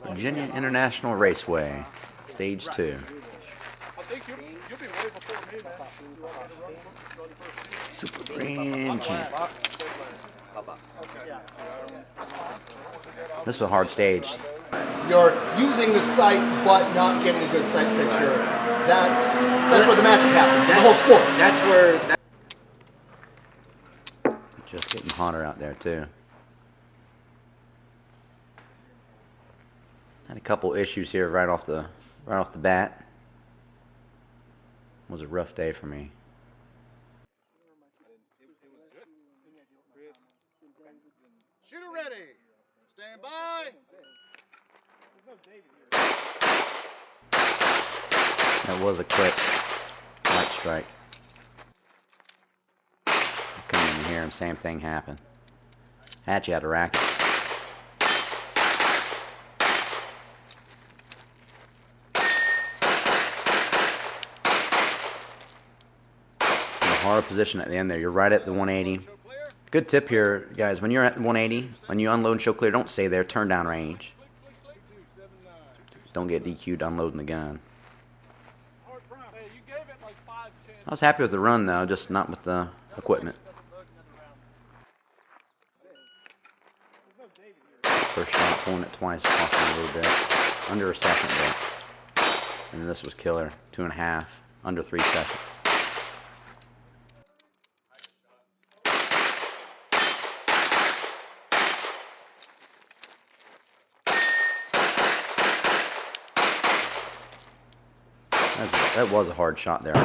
Virginia International Raceway, Stage 2. I think you'll be way before me, man. Super Grand Champ. This was a hard stage. You're using the sight but not getting a good sight picture. That's where the magic happens in the whole sport. That's where... Just getting hotter out there too. Had a couple issues here right off the bat. It was a rough day for me. Shooter ready. Stand by. That was a quick light strike. I come in here and same thing happened. Hatchie had a racket. Hard position at the end there. You're right at the 180. Good tip here, guys. When you're at 180, when you unload and show clear, don't stay there. Turn down range. Don't get DQ'd unloading the gun. I was happy with the run, though, just not with the equipment. First shot, pulling it twice, cost me a little bit. Under a second, but. And this was killer. 2.5, under 3 seconds. That was a hard shot there.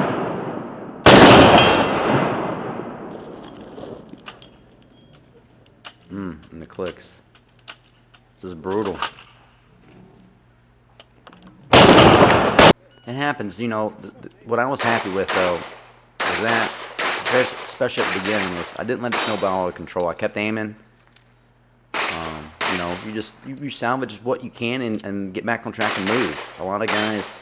And the clicks. This is brutal. It happens, you know. What I was happy with, though, was that, especially at the beginning, is I didn't let it snowball out of control. I kept aiming. You know, you salvage what you can and get back on track and move. A lot of guys.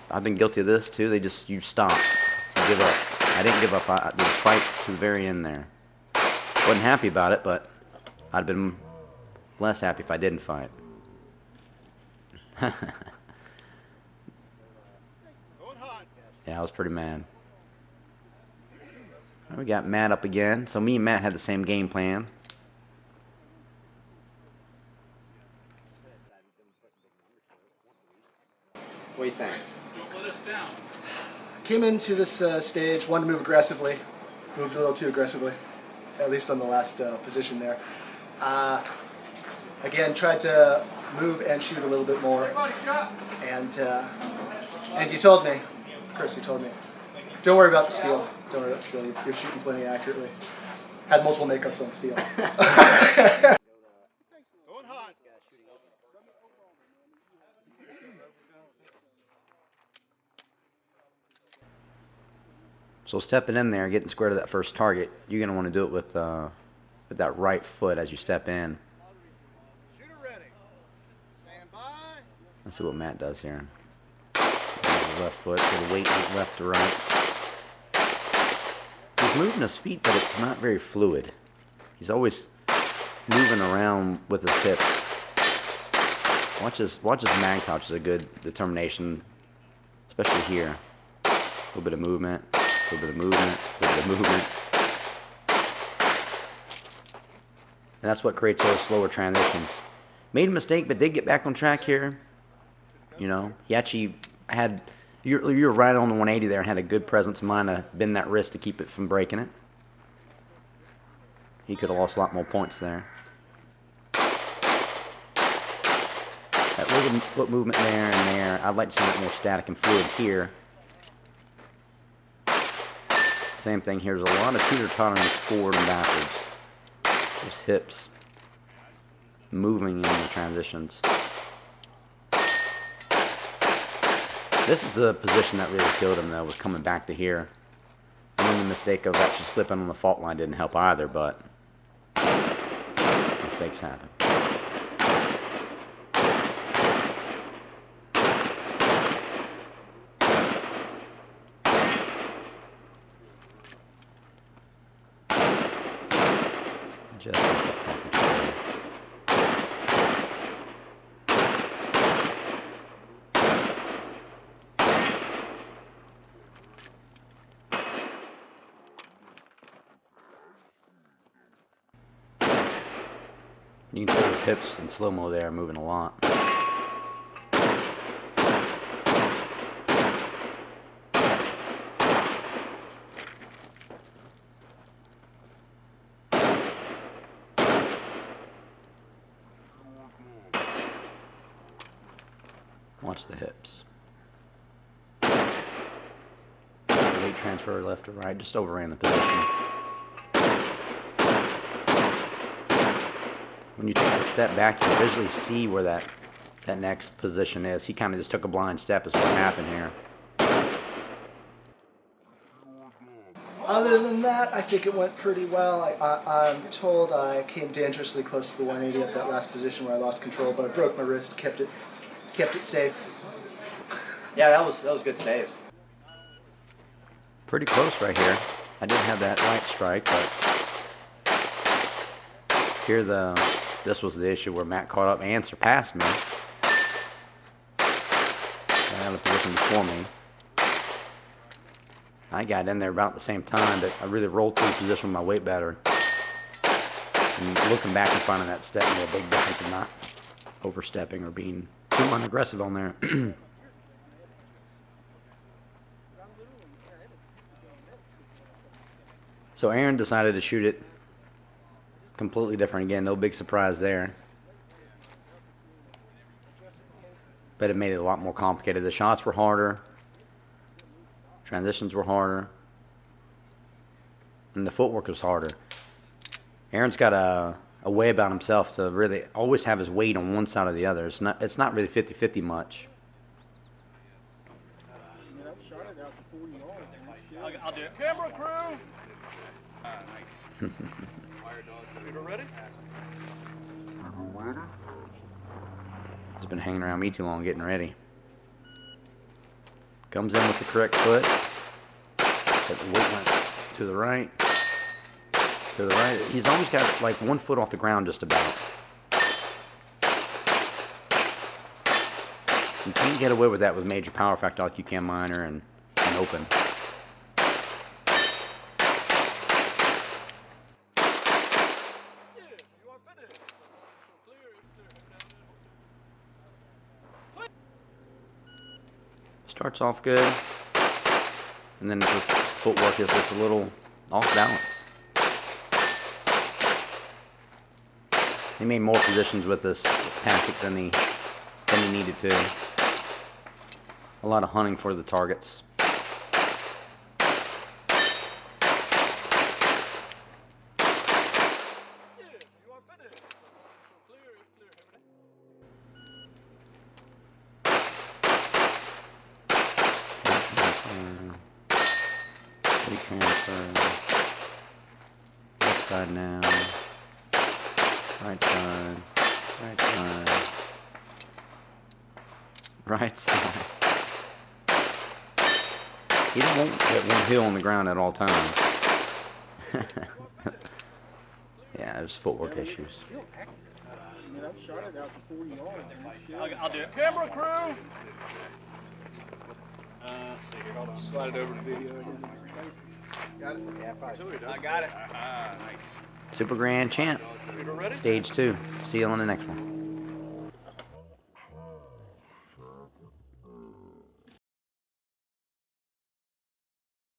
I've been guilty of this too. You stop, you give up. I didn't give up. I did fight to the very end there. Wasn't happy about it, but I'd been less happy if I didn't fight. Yeah, I was pretty mad. We got Matt up again. So me and Matt had the same game plan. What do you think? Came into this stage, wanted to move aggressively. Moved a little too aggressively, at least on the last position there. Again, tried to move and shoot a little bit more. And you told me, Chris, you told me, don't worry about the steel. Don't worry about the steel. You're shooting plenty accurately. Had multiple makeups on steel. So stepping in there, getting square to that first target, you're going to want to do it with that right foot as you step in. Let's see what Matt does here. Left foot, with the weight left to right. He's moving his feet, but it's not very fluid. He's always moving around with his hips. Watch his mag pouch is a good determination, especially here. A little bit of movement. A little bit of movement, a little bit of movement. And that's what creates those slower transitions. Made a mistake, but did get back on track here. You know, he actually had, you're right on the 180 there and had a good presence of mind to bend that wrist to keep it from breaking it. He could have lost a lot more points there. That little foot movement there and there, I'd like to see it more static and fluid here. Same thing here. There's a lot of teeter-tottering forward and backwards. Just hips moving in the transitions. This is the position that really killed him, though, was coming back to here. And then the mistake of actually slipping on the fault line didn't help either, but mistakes happen. You can see his hips in slow-mo there moving a lot. Watch the hips. Weight transfer left to right, just overran the position. When you take a step back, you visually see where that next position is. He kind of just took a blind step is what happened here. Other than that, I think it went pretty well. I'm told I came dangerously close to the 180 at that last position where I lost control, but I broke my wrist, kept it safe. Yeah, that was a good save. Pretty close right here. I didn't have that right strike, but here this was the issue where Matt caught up and surpassed me. Got out of position before me. I got in there about the same time, but I really rolled through the position with my weight better. And looking back and finding that step made a big difference in not overstepping or being too unaggressive on there. So Aaron decided to shoot it completely different again. No big surprise there. But it made it a lot more complicated. The shots were harder. Transitions were harder. And the footwork was harder. Aaron's got a way about himself to really always have his weight on one side or the other. It's not really 50-50 much. I'll do it. Camera crew. Nice. You ready? He's been hanging around me too long getting ready. Comes in with the correct foot. But the weight went to the right. To the right. He's always got like 1 foot off the ground just about. You can't get away with that with major power factor like you can minor and open. Starts off good, and then his footwork is just a little off balance. He made more positions with this tactic than he needed to. A lot of hunting for the targets. Transfer. Left side now. Right side. Right side. Right side. He won't get one heel on the ground at all times. Yeah, there's footwork issues. I'll do it. Camera crew. Slide it over to video again. Got it? Yeah, probably. I got it. Nice. Super Grand Champ. Ready? Stage 2. See you on the next one.